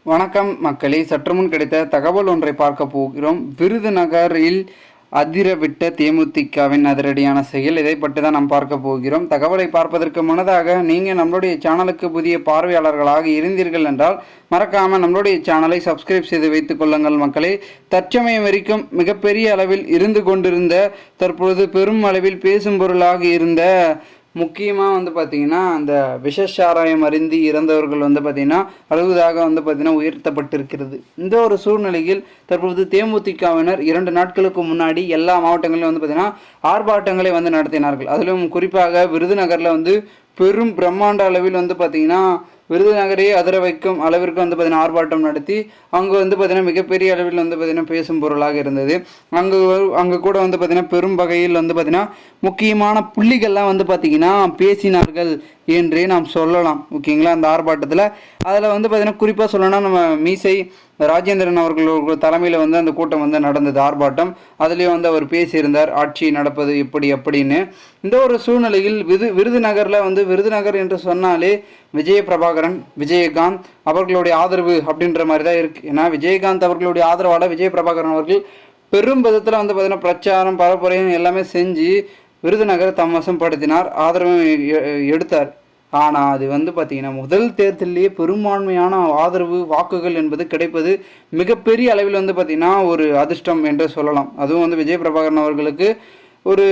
வணக்கம் மக்களே, சற்று முன் கிடைத்த தகவல் ஒன்றை பார்க்க போகிறோம். விருதுநகரில் அதிரவிட்ட தேமுதிகவின் அதிரடியான செயல், இதை பற்றி தான் நாம் பார்க்க போகிறோம். தகவலை பார்ப்பதற்கு முன்னதாக நீங்கள் நம்மளுடைய சேனலுக்கு புதிய பார்வையாளர்களாக இருந்தீர்கள் என்றால் மறக்காமல் நம்மளுடைய சேனலை சப்ஸ்கிரைப் செய்து வைத்துக் கொள்ளுங்கள் மக்களே. தற்சமயம் வரைக்கும் மிகப்பெரிய அளவில் இருந்து கொண்டிருந்த, தற்பொழுது பெரும் அளவில் பேசும் பொருளாக இருந்த முக்கியமாக பார்த்திங்கன்னா அந்த விஷசாராயம் அருந்தி இறந்தவர்கள் பார்த்திங்கன்னா 60ஆக உயர்த்தப்பட்டிருக்கிறது. இந்த ஒரு சூழ்நிலையில் தற்பொழுது தேமுதிகவினர் 2 நாட்களுக்கு முன்னாடி எல்லா மாவட்டங்களிலும் பார்த்திங்கன்னா ஆர்ப்பாட்டங்களை நடத்தினார்கள். அதிலும் குறிப்பாக விருதுநகரில் பெரும் பிரம்மாண்ட அளவில் பார்த்திங்கன்னா விருதுநகரையே அதிர வைக்கும் அளவிற்கு பார்த்திங்கன்னா ஆர்ப்பாட்டம் நடத்தி அங்கே பார்த்திங்கன்னா மிகப்பெரிய அளவில் பார்த்திங்கன்னா பேசும் பொருளாக இருந்தது. அங்கே கூட பார்த்திங்கன்னா பெரும் வகையில் பார்த்திங்கன்னா முக்கியமான புள்ளிகள்லாம் பார்த்திங்கன்னா பேசினார்கள் என்றே நாம் சொல்லலாம். ஓகேங்களா, அந்த ஆர்ப்பாட்டத்தில் அதில் பார்த்திங்கன்னா குறிப்பாக சொல்லணும்னா நம்ம மீசை ராஜேந்திரன் அவர்கள் தலைமையில் அந்த கூட்டம் நடந்தது ஆர்ப்பாட்டம். அதுலேயும் அவர் பேசியிருந்தார், ஆட்சி நடப்பது எப்படி அப்படின்னு. இந்த ஒரு சூழ்நிலையில் விருதுநகரில் விருதுநகர் என்று சொன்னாலே விஜயபிரபாகரன், விஜயகாந்த் அவர்களுடைய ஆதரவு அப்படின்ற மாதிரி தான் இருக்குது. ஏன்னா விஜயகாந்த் அவர்களுடைய ஆதரவால் விஜயபிரபாகரன் அவர்கள் பெரும் விதத்தில் பார்த்திங்கன்னா பிரச்சாரம் பரப்புரையும் எல்லாமே செஞ்சு விருதுநகரை தம் வசப்படுத்தினார், ஆதரவும் எடுத்தார். ஆனால் அது பார்த்திங்கன்னா முதல் தேர்தலிலேயே பெரும்பான்மையான ஆதரவு வாக்குகள் என்பது கிடைப்பது மிகப்பெரிய அளவில் பார்த்திங்கன்னா ஒரு அதிர்ஷ்டம் என்று சொல்லலாம். அதுவும் விஜயபிரபாகரன் அவர்களுக்கு ஒரு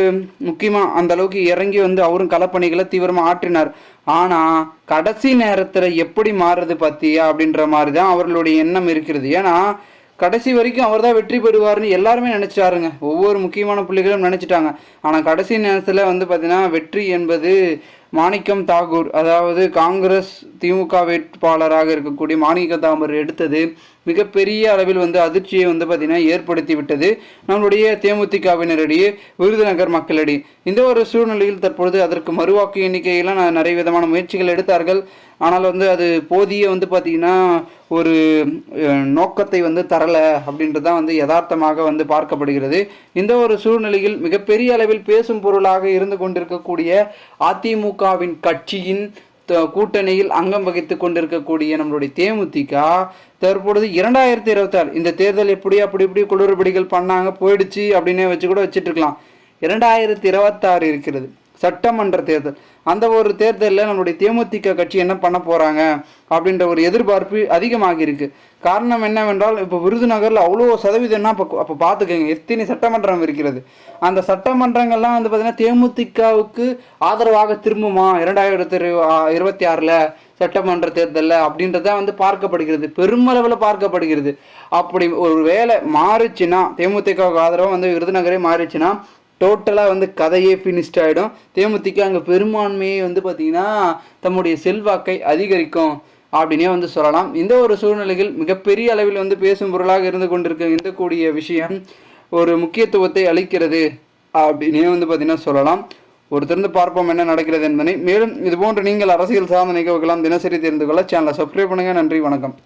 முக்கியமாக அந்த அளவுக்கு இறங்கி அவரும் களப்பணிகளை தீவிரமாக ஆற்றினார். ஆனால் கடைசி நேரத்தில் எப்படி மாறுறது பார்த்தியா அப்படின்ற மாதிரி தான் அவர்களுடைய எண்ணம் இருக்கிறது. ஏன்னா கடைசி வரைக்கும் அவர் தான் வெற்றி பெறுவார்னு எல்லாருமே நினச்சிட்டாருங்க. ஒவ்வொரு முக்கியமான புள்ளிகளும் நினச்சிட்டாங்க. ஆனால் கடைசி நேரத்தில் பார்த்திங்கன்னா வெற்றி என்பது மாணிக்கம் தாகூர், அதாவது காங்கிரஸ் திமுக வேட்பாளராக இருக்கக்கூடிய மாணிக்க தாகூர் எடுத்தது மிகப்பெரிய அளவில் அதிர்ச்சியை பார்த்திங்கன்னா ஏற்படுத்தி விட்டது நம்மளுடைய தேமுதிகவினரிடையே, விருதுநகர் மக்களிடையே. இந்த ஒரு சூழ்நிலையில் தற்பொழுது அதற்கு மறுவாக்கு எண்ணிக்கையெல்லாம் நிறைய விதமான முயற்சிகள் எடுத்தார்கள். ஆனால் அது போதிய பார்த்திங்கன்னா ஒரு நோக்கத்தை தரலை அப்படின்றது தான் யதார்த்தமாக பார்க்கப்படுகிறது. இந்த ஒரு சூழ்நிலையில் மிகப்பெரிய அளவில் பேசும் பொருளாக இருந்து கொண்டிருக்கக்கூடிய அதிமுகவின் கட்சியின் கூட்டணியில் அங்கம் வகித்து கொண்டிருக்கக்கூடிய நம்மளுடைய தேமுதிக தற்பொழுது 2026 இந்த தேர்தல் அப்படி குளறுபடிகள் பண்ணாங்க போயிடுச்சு அப்படின்னே வச்சுட்டு இருக்கலாம். 2026 இருக்கிறது சட்டமன்ற தேர்தல். அந்த ஒரு தேர்தலில் நம்மளுடைய தேமுதிக கட்சி என்ன பண்ண போகிறாங்க அப்படின்ற ஒரு எதிர்பார்ப்பு அதிகமாகி இருக்கு. காரணம் என்னவென்றால் இப்போ விருதுநகரில் அவ்வளோ சதவீதம்னா அப்போ பார்த்துக்கோங்க எத்தனை சட்டமன்றம் இருக்கிறது. அந்த சட்டமன்றங்கள்லாம் பார்த்திங்கன்னா தேமுதிகவுக்கு ஆதரவாக திரும்புமா 2026 சட்டமன்ற தேர்தலில் அப்படின்றத பார்க்கப்படுகிறது, பெருமளவில் பார்க்கப்படுகிறது. அப்படி ஒரு வேளை மாறிச்சுன்னா தேமுதிகவுக்கு ஆதரவாக விருதுநகரே மாறிச்சுன்னா டோட்டலாக கதையே ஃபினிஷ்ட் ஆகிடும். தேமுதிக அங்கே பெரும்பான்மையை பார்த்திங்கன்னா தம்முடைய செல்வாக்கை அதிகரிக்கும் அப்படின்னே சொல்லலாம். இந்த ஒரு சூழ்நிலையில் மிகப்பெரிய அளவில் பேசும் பொருளாக இருந்து இருக்கக்கூடிய விஷயம் ஒரு முக்கியத்துவத்தை அளிக்கிறது அப்படின்னே பார்த்திங்கன்னா சொல்லலாம். ஒருத்தருந்து பார்ப்போம் என்ன நடக்கிறது என்பதை. மேலும் இதுபோன்று நீங்கள் அரசியல் சார்ந்த நிகழ்வுகளாம் தினசரி தெரிந்து கொள்ள சேனலை சப்ஸ்கிரைப் பண்ணுங்கள். நன்றி, வணக்கம்.